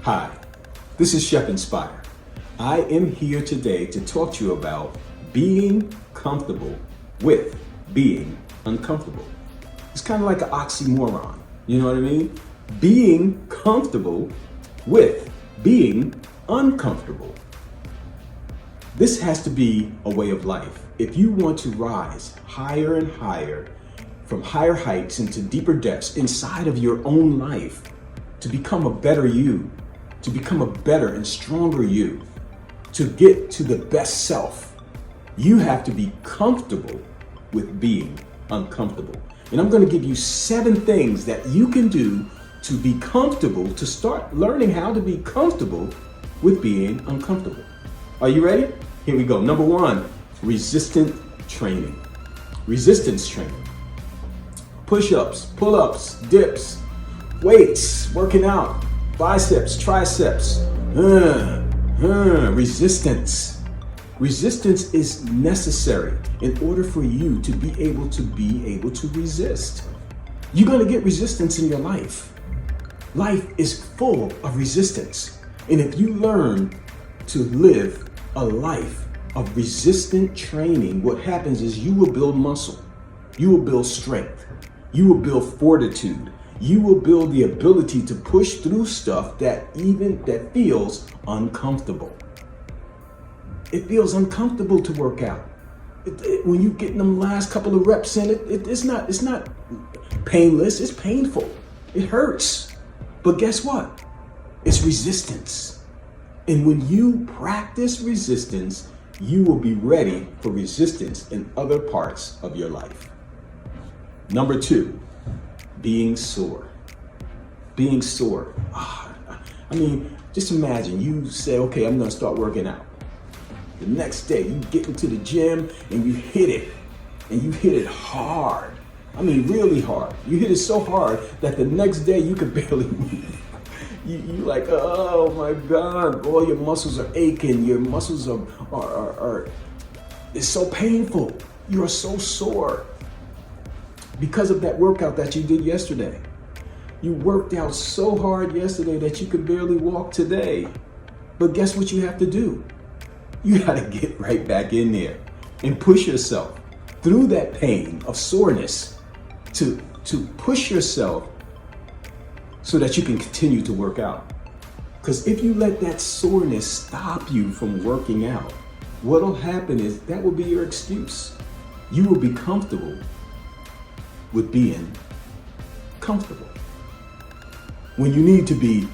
Hi, this is Chef Inspire. I am here today to talk to you about being comfortable with being uncomfortable. It's kind of like an oxymoron, you know what I mean? Being comfortable with being uncomfortable. This has to be a way of life. If you want to rise higher and higher, from higher heights into deeper depths inside of your own life, to become a better you, to become a better and stronger you, to get to the best self, you have to be comfortable with being uncomfortable. And I'm going to give you 7 things that you can do to be comfortable, to start learning how to be comfortable with being uncomfortable. Are you ready? Here we go. Number 1, resistant training. Resistance training. Push-ups, pull-ups, dips, weights, working out, biceps, triceps, resistance. Resistance is necessary in order for you to be able to resist. You're going to get resistance in your life. Life is full of resistance. And if you learn to live a life of resistant training, what happens is you will build muscle, you will build strength, you will build fortitude, you will build the ability to push through stuff that feels uncomfortable. It feels uncomfortable to work out. When you get them last couple of reps in, it's not painless, it's painful. It hurts. But guess what? It's resistance. And when you practice resistance, you will be ready for resistance in other parts of your life. Number 2, being sore. Being sore. Just imagine you say, okay, I'm gonna start working out. The next day you get into the gym and you hit it. And you hit it hard. Really hard. You hit it so hard that the next day you could barely move. You like, oh my God, all your muscles are aching. Your muscles are it's so painful. You are so sore because of that workout that you did yesterday. You worked out so hard yesterday that you could barely walk today. But guess what you have to do? You gotta get right back in there and push yourself through that pain of soreness to push yourself so that you can continue to work out. Because if you let that soreness stop you from working out, what'll happen is that will be your excuse. You will be comfortable with being comfortable when you need to be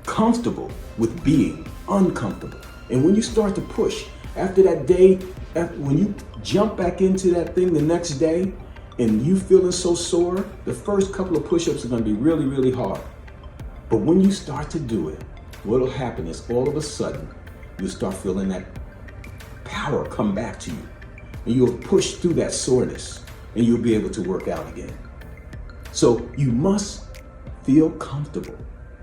comfortable with being uncomfortable. And when you start to push after that day, when you jump back into that thing the next day and you feeling so sore, the first couple of push-ups are going to be really, really hard. But when you start to do it, what'll happen is all of a sudden you'll start feeling that power come back to you, and you'll push through that soreness and you'll be able to work out again. So you must feel comfortable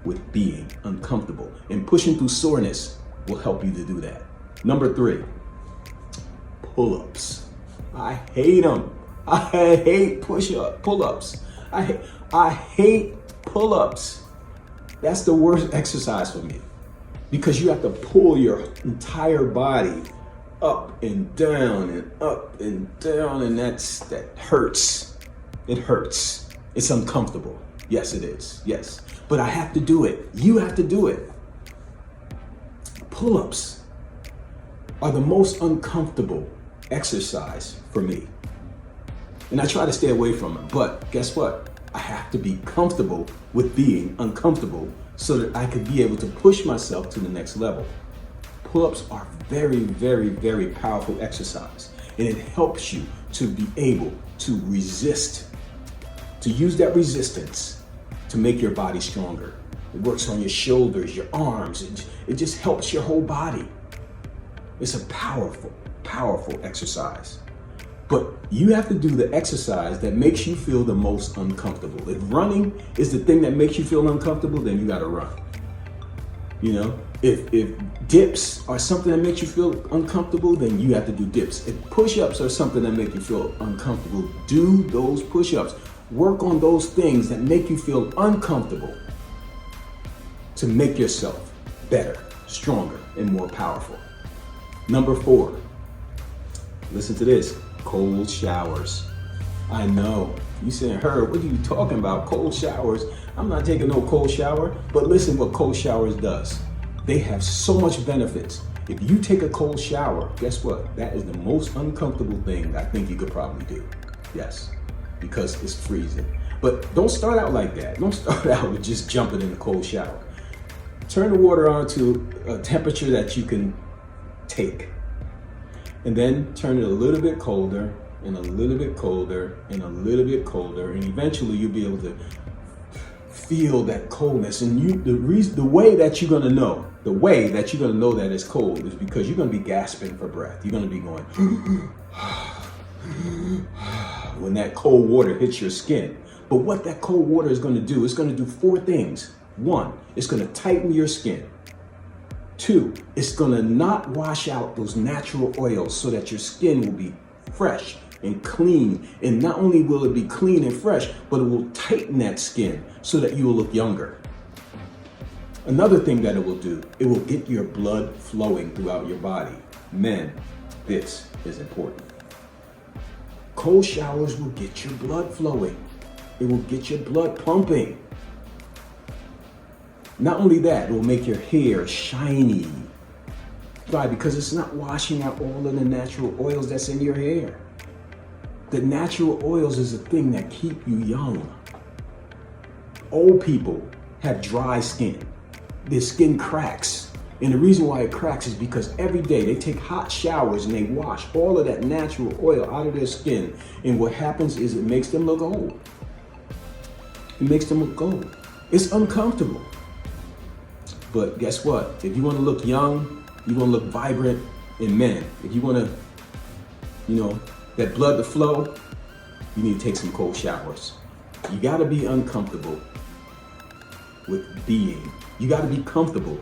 with being uncomfortable, and pushing through soreness will help you to do that. Number 3, pull-ups. I hate them. I hate pull-ups. I hate pull-ups. That's the worst exercise for me, because you have to pull your entire body up and down and up and down, and that hurts. It hurts. It's uncomfortable. Yes, it is. Yes. But I have to do it. You have to do it. Pull-ups are the most uncomfortable exercise for me. And I try to stay away from it. But guess what? I have to be comfortable with being uncomfortable so that I can be able to push myself to the next level. Pull-ups are very, very, very powerful exercise. And it helps you to be able to resist, to use that resistance to make your body stronger. It works on your shoulders, your arms. It just helps your whole body. It's a powerful, powerful exercise. But you have to do the exercise that makes you feel the most uncomfortable. If running is the thing that makes you feel uncomfortable, then you gotta run. You know, if dips are something that makes you feel uncomfortable, then you have to do dips. If push-ups are something that make you feel uncomfortable, do those push-ups. Work on those things that make you feel uncomfortable to make yourself better, stronger, and more powerful. Number 4, listen to this, cold showers. I know, you saying, Herb, what are you talking about? Cold showers? I'm not taking no cold shower, but listen what cold showers does. They have so much benefits. If you take a cold shower, guess what? That is the most uncomfortable thing I think you could probably do. Yes, because it's freezing. But don't start out like that. Don't start out with just jumping in the cold shower. Turn the water on to a temperature that you can take. And then turn it a little bit colder, and a little bit colder, and a little bit colder, and eventually you'll be able to feel that coldness. And the way that you're gonna know that it's cold is because you're gonna be gasping for breath. You're gonna be going when that cold water hits your skin. But what that cold water is gonna do, it's gonna do 4 things. 1, it's gonna tighten your skin. 2, it's gonna not wash out those natural oils so that your skin will be fresh and clean. And not only will it be clean and fresh, but it will tighten that skin so that you will look younger. Another thing that it will do, it will get your blood flowing throughout your body. Men, this is important. Cold showers will get your blood flowing. It will get your blood pumping. Not only that, it will make your hair shiny. Why? Because it's not washing out all of the natural oils that's in your hair. The natural oils is a thing that keep you young. Old people have dry skin. Their skin cracks. And the reason why it cracks is because every day they take hot showers and they wash all of that natural oil out of their skin. And what happens is it makes them look old. It makes them look old. It's uncomfortable. But guess what? If you want to look young, you want to look vibrant in men, if you want to, that blood to flow, you need to take some cold showers. You got to be uncomfortable with being. You got to be comfortable.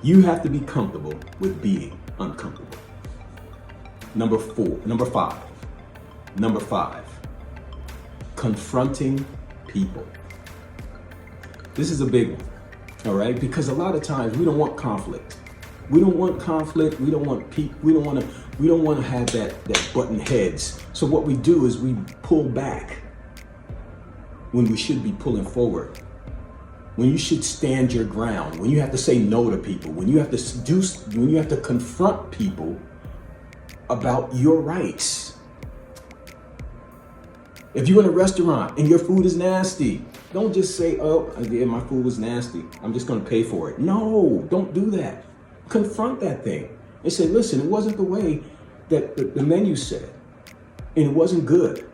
You have to be comfortable with being uncomfortable. Number 5, confronting people. This is a big one, all right? Because a lot of times we don't want conflict. We don't want conflict. We don't want people. We don't want to have that button heads. So what we do is we pull back when we should be pulling forward. When you should stand your ground. When you have to say no to people. When you have to confront people about your rights. If you're in a restaurant and your food is nasty, don't just say, "Oh, yeah, my food was nasty. I'm just going to pay for it." No, don't do that. Confront that thing and say, "Listen, it wasn't the way that the menu said, and it wasn't good,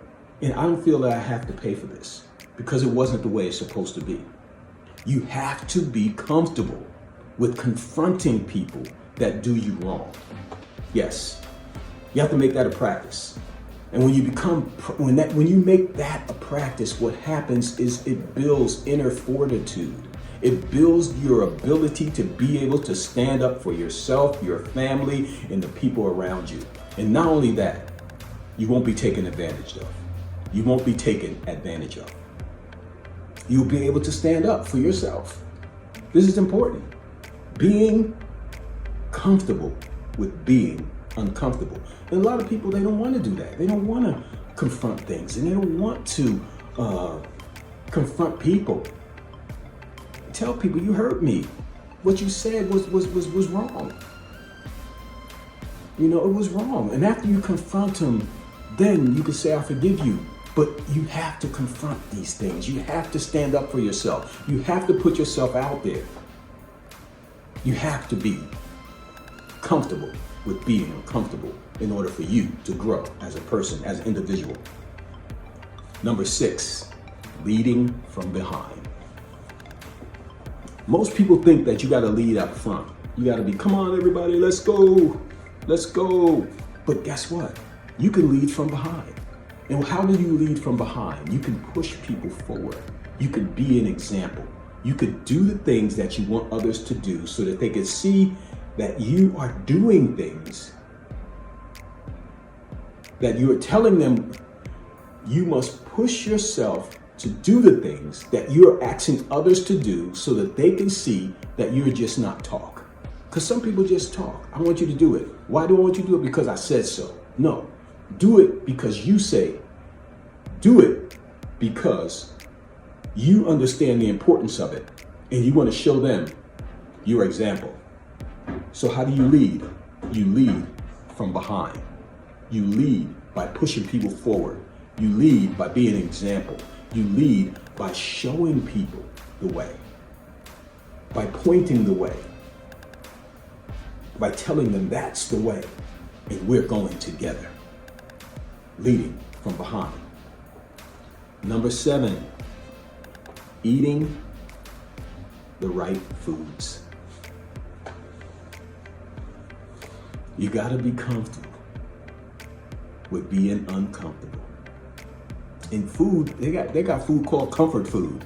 and I don't feel that I have to pay for this because it wasn't the way it's supposed to be." You have to be comfortable with confronting people that do you wrong. Yes, you have to make that a practice. And when you make that a practice, what happens is it builds inner fortitude. It builds your ability to be able to stand up for yourself, your family, and the people around you. And not only that, you won't be taken advantage of. You won't be taken advantage of. You'll be able to stand up for yourself. This is important. Being comfortable with being uncomfortable. And a lot of people, they don't want to do that. They don't want to confront things, and they don't want to confront people. Tell people, "You hurt me. What you said was wrong. It was wrong." And after you confront them, then you can say, "I forgive you." But you have to confront these things. You have to stand up for yourself. You have to put yourself out there. You have to be comfortable with being uncomfortable in order for you to grow as a person, as an individual. Number 6, leading from behind. Most people think that you got to lead up front. You got to be, "Come on, everybody, let's go. Let's go." But guess what? You can lead from behind. And how do you lead from behind? You can push people forward. You could be an example. You could do the things that you want others to do so that they can see that you are doing things that you are telling them. You must push yourself to do the things that you're asking others to do so that they can see that you're just not talk. Because some people just talk. I want you to do it. Why do I want you to do it? Because I said so. No, do it because you say. Do it because you understand the importance of it and you want to show them your example. So how do you lead? You lead from behind. You lead by pushing people forward. You lead by being an example. You lead by showing people the way, by pointing the way, by telling them that's the way, and we're going together. Leading from behind. Number 7, eating the right foods. You gotta be comfortable with being uncomfortable. In food, they got food called comfort food.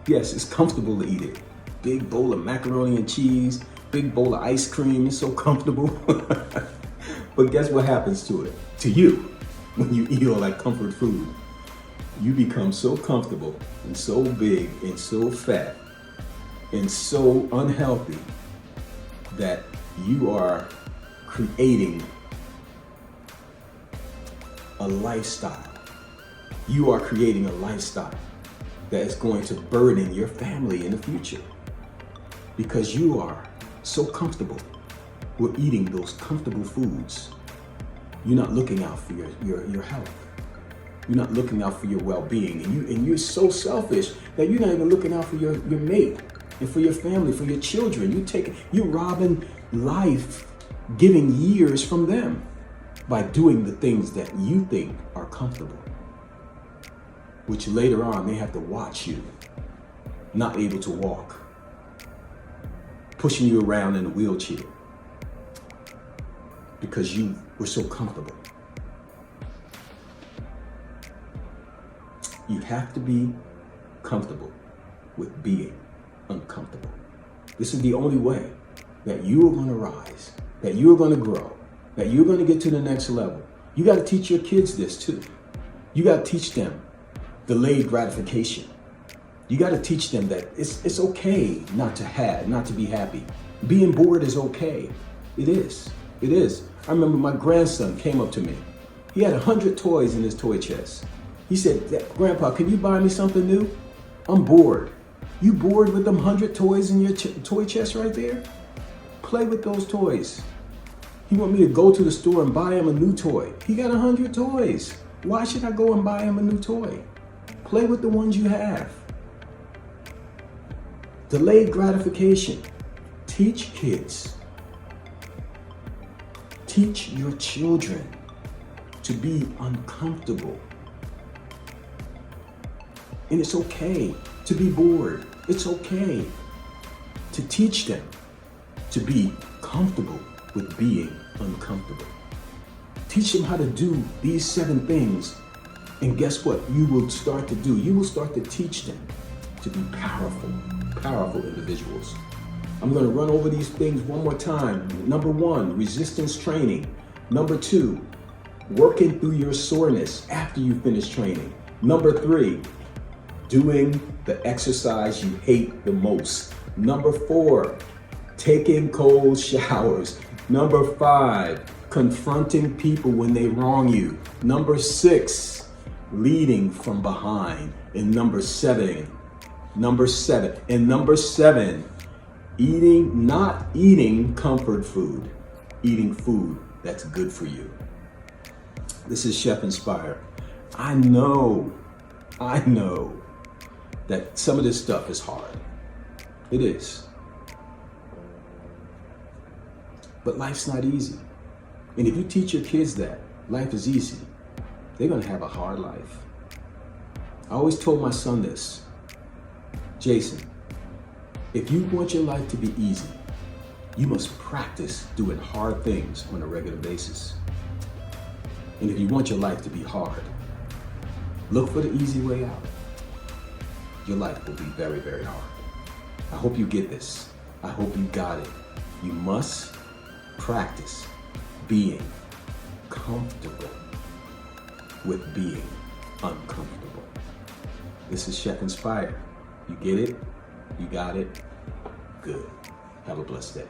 Yes, it's comfortable to eat it. Big bowl of macaroni and cheese, big bowl of ice cream, it's so comfortable. But guess what happens to it? To you, when you eat all that comfort food. You become so comfortable and so big and so fat and so unhealthy that you are creating a lifestyle. You are creating a lifestyle that is going to burden your family in the future because you are so comfortable with eating those comfortable foods. You're not looking out for your health. You're not looking out for your well-being, and you're so selfish that you're not even looking out for your mate and for your family, for your children. You're robbing life, giving years from them by doing the things that you think are comfortable, which later on they have to watch you not able to walk, pushing you around in a wheelchair because you were so comfortable. You have to be comfortable with being uncomfortable. This is the only way that you are going to rise, that you're going to grow, that you're going to get to the next level. You got to teach your kids this too. You got to teach them delayed gratification. You got to teach them that it's okay not to be happy. Being bored is okay. It is. It is. I remember my grandson came up to me. He had 100 toys in his toy chest. He said, "Grandpa, can you buy me something new? I'm bored." You bored with them 100 toys in your toy chest right there? Play with those toys. He want me to go to the store and buy him a new toy. He got 100 toys. Why should I go and buy him a new toy? Play with the ones you have. Delayed gratification. Teach kids. Teach your children to be uncomfortable. And it's okay to be bored. It's okay to teach them to be comfortable with being uncomfortable. Teach them how to do these 7 things. And guess what? You will start to do. You will start to teach them to be powerful individuals. I'm going to run over these things one more time. Number 1, resistance training. Number 2, working through your soreness after you finish training. Number 3, doing the exercise you hate the most. Number 4, taking cold showers. Number 5, confronting people when they wrong you. Number 6, leading from behind. And number 7, not eating comfort food, eating food that's good for you. This is Chef Inspire. I know that some of this stuff is hard. It is. But life's not easy. And if you teach your kids that life is easy, they're gonna have a hard life. I always told my son this, Jason, if you want your life to be easy, you must practice doing hard things on a regular basis. And if you want your life to be hard, look for the easy way out. Your life will be very, very hard. I hope you get this. I hope you got it. You must practice being comfortable with being uncomfortable. This is Chef Inspire. You get it? You got it? Good. Have a blessed day.